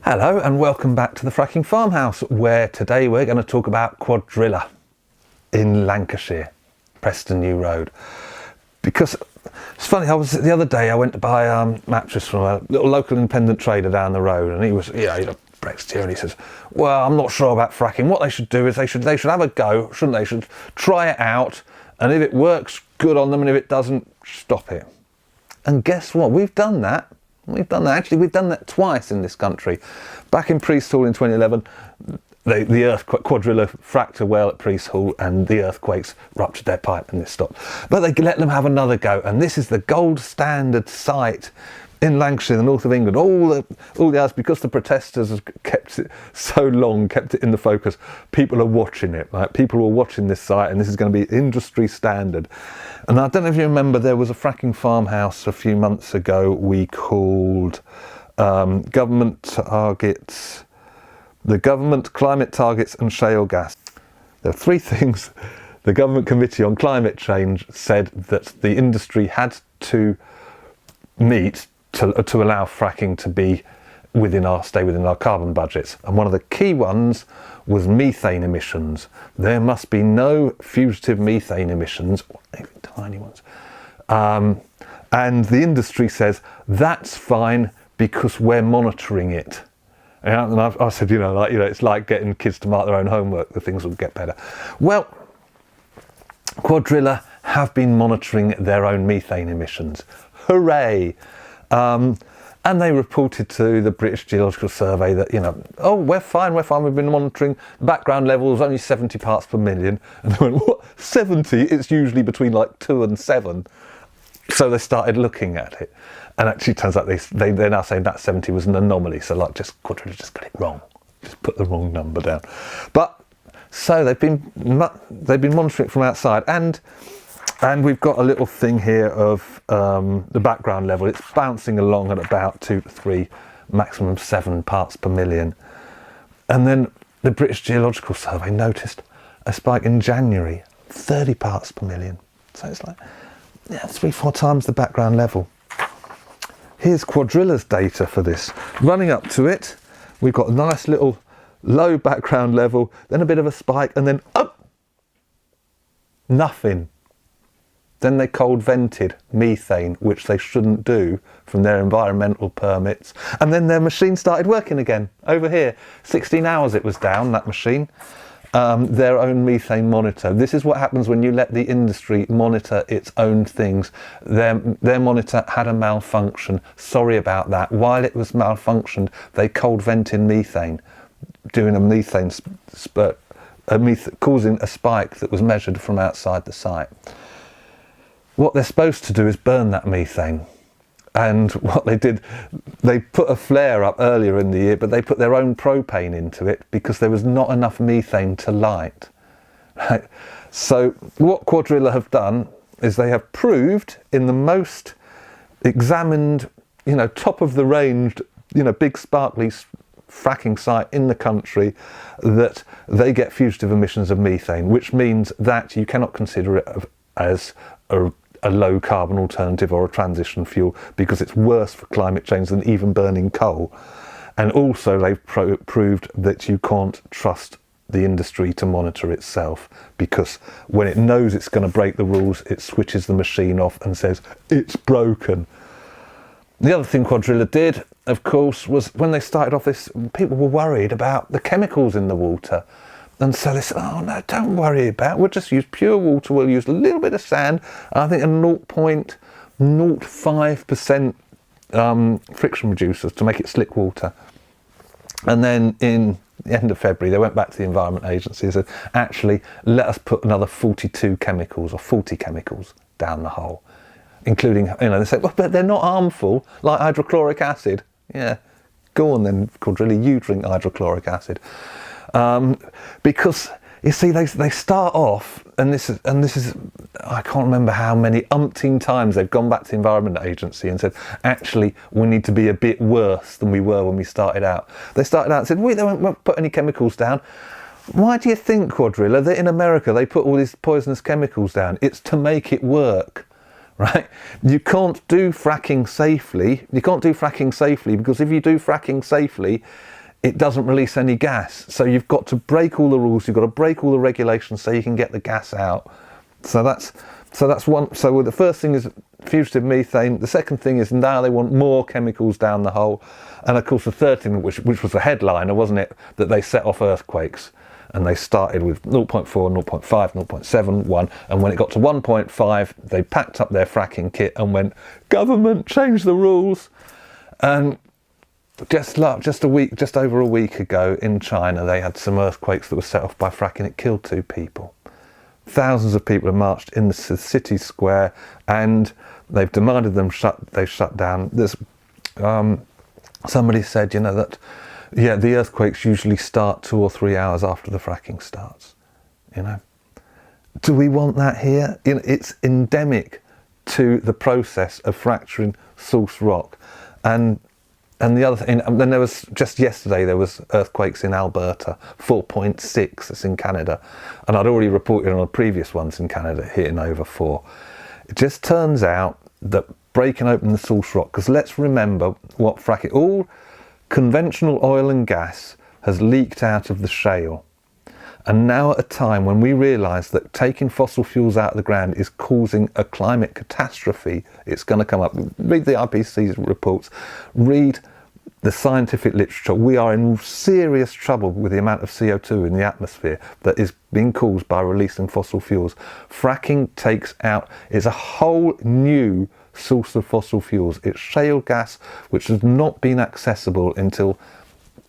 Hello and welcome back to the Fracking Farmhouse, where today we're going to talk about Caudrilla in Lancashire, Preston New Road. Because it's funny, the other day I went to buy a mattress from a little local independent trader down the road, and he was, he's a Brexiteer, and he says, well, I'm not sure about fracking. What they should do is they should have a go, shouldn't they? Should try it out, and if it works, good on them, and if it doesn't, stop it. And guess what? We've done that. Actually, we've done that twice in this country. Back in Priest Hall in 2011, the earthquake, Caudrilla fracked a well at Priest Hall, and the earthquakes ruptured their pipe and this stopped. But they let them have another go, and this is the gold standard site in Lancashire, the north of England. All the others, because the protesters have kept it so long, kept it in the focus. People are watching it. Right? People are watching this site, and this is going to be industry standard. And I don't know if you remember, there was a fracking farmhouse a few months ago we called Government Targets, the Government Climate Targets and Shale Gas. There are three things the Government Committee on Climate Change said that the industry had to meet to allow fracking to stay within our carbon budgets. And one of the key ones was methane emissions. There must be no fugitive methane emissions, or even tiny ones. And the industry says, that's fine because we're monitoring it. And I said, it's like getting kids to mark their own homework, the things will get better. Well, Caudrilla have been monitoring their own methane emissions. Hooray! And they reported to the British Geological Survey that, oh, we're fine, we've been monitoring, the background level is only 70 parts per million. And they went, what, 70? It's usually between like 2 and 7. So they started looking at it. And actually it turns out they're now saying that 70 was an anomaly. So Caudrilla just got it wrong. Just put the wrong number down. But, so they've been monitoring it from outside. And we've got a little thing here of the background level. It's bouncing along at about 2 to 3, maximum 7 parts per million. And then the British Geological Survey noticed a spike in January, 30 parts per million. So it's like 3-4 times the background level. Here's Caudrilla's data for this. Running up to it, we've got a nice little low background level, then a bit of a spike, and then nothing. Then they cold vented methane, which they shouldn't do from their environmental permits. And then their machine started working again. Over here, 16 hours it was down, that machine. Their own methane monitor. This is what happens when you let the industry monitor its own things. Their monitor had a malfunction. Sorry about that. While it was malfunctioned, they cold vented methane, doing a methane spurt, causing a spike that was measured from outside the site. What they're supposed to do is burn that methane. And what they did, they put a flare up earlier in the year, but they put their own propane into it because there was not enough methane to light. Right? So what Caudrilla have done is they have proved in the most examined, top of the range, big sparkly fracking site in the country, that they get fugitive emissions of methane, which means that you cannot consider it as a low carbon alternative or a transition fuel, because it's worse for climate change than even burning coal. And also they've proved that you can't trust the industry to monitor itself, because when it knows it's going to break the rules, it switches the machine off and says it's broken. The other thing Caudrilla did, of course, was when they started off this, people were worried about the chemicals in the water. And so they said, oh no, don't worry about it. We'll just use pure water. We'll use a little bit of sand. I think a 0.05% friction reducers to make it slick water. And then in the end of February, they went back to the Environment Agency and said, actually, let us put another 42 chemicals or 40 chemicals down the hole, including, they said, well, but they're not harmful, like hydrochloric acid. Yeah, go on then, Caudrilla, you drink hydrochloric acid. Because you see, they start off, and this is I can't remember how many umpteen times they've gone back to the Environment Agency and said, actually, we need to be a bit worse than we were when we started out. They started out and said, they won't put any chemicals down. Why do you think, Caudrilla, that in America they put all these poisonous chemicals down? It's to make it work. right? You can't do fracking safely. You can't do fracking safely because if you do fracking safely, it doesn't release any gas. So you've got to break all the rules. You've got to break all the regulations so you can get the gas out. So that's one. So the first thing is fugitive methane. The second thing is now they want more chemicals down the hole. And of course the third thing, which was the headliner, wasn't it, that they set off earthquakes. And they started with 0.4, 0.5, 0.7, 1. And when it got to 1.5, they packed up their fracking kit and went, government, change the rules. And just over a week ago in China, they had some earthquakes that were set off by fracking. It killed 2 people. Thousands of people have marched in the city square, and they've demanded them they shut down. There's somebody said, that the earthquakes usually start 2 or 3 hours after the fracking starts. Do we want that here? It's endemic to the process of fracturing source rock, and the other thing, and then there was just yesterday there was earthquakes in Alberta, 4.6. It's in Canada, and I'd already reported on the previous ones in Canada hitting over 4. It just turns out that breaking open the source rock, because let's remember what fracking, all conventional oil and gas has leaked out of the shale. And now at a time when we realise that taking fossil fuels out of the ground is causing a climate catastrophe, it's going to come up. Read the IPCC's reports, read the scientific literature. We are in serious trouble with the amount of CO2 in the atmosphere that is being caused by releasing fossil fuels. Fracking takes out, is a whole new source of fossil fuels. It's shale gas, which has not been accessible until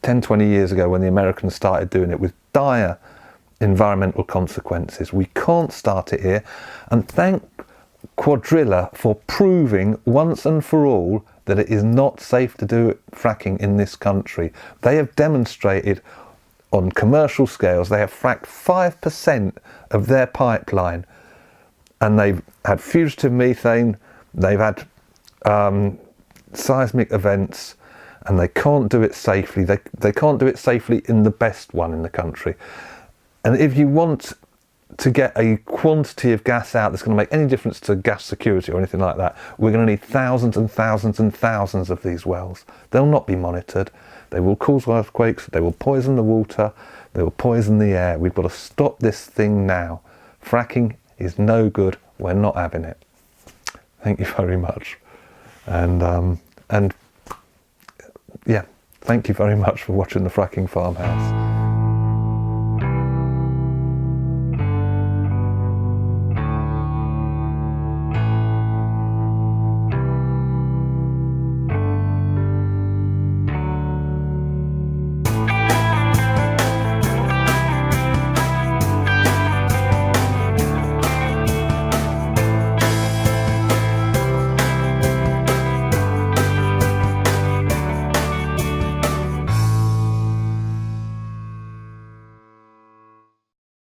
10, 20 years ago when the Americans started doing it, with dire environmental consequences. We can't start it here, and thank Caudrilla for proving once and for all that it is not safe to do fracking in this country. They have demonstrated on commercial scales, they have fracked 5% of their pipeline, and they've had fugitive methane, they've had seismic events, and they can't do it safely. They can't do it safely in the best one in the country. And if you want to get a quantity of gas out that's going to make any difference to gas security or anything like that, we're going to need thousands and thousands and thousands of these wells. They'll not be monitored. They will cause earthquakes. They will poison the water. They will poison the air. We've got to stop this thing now. Fracking is no good. We're not having it. Thank you very much. And yeah, thank you very much for watching the Fracking Farmhouse.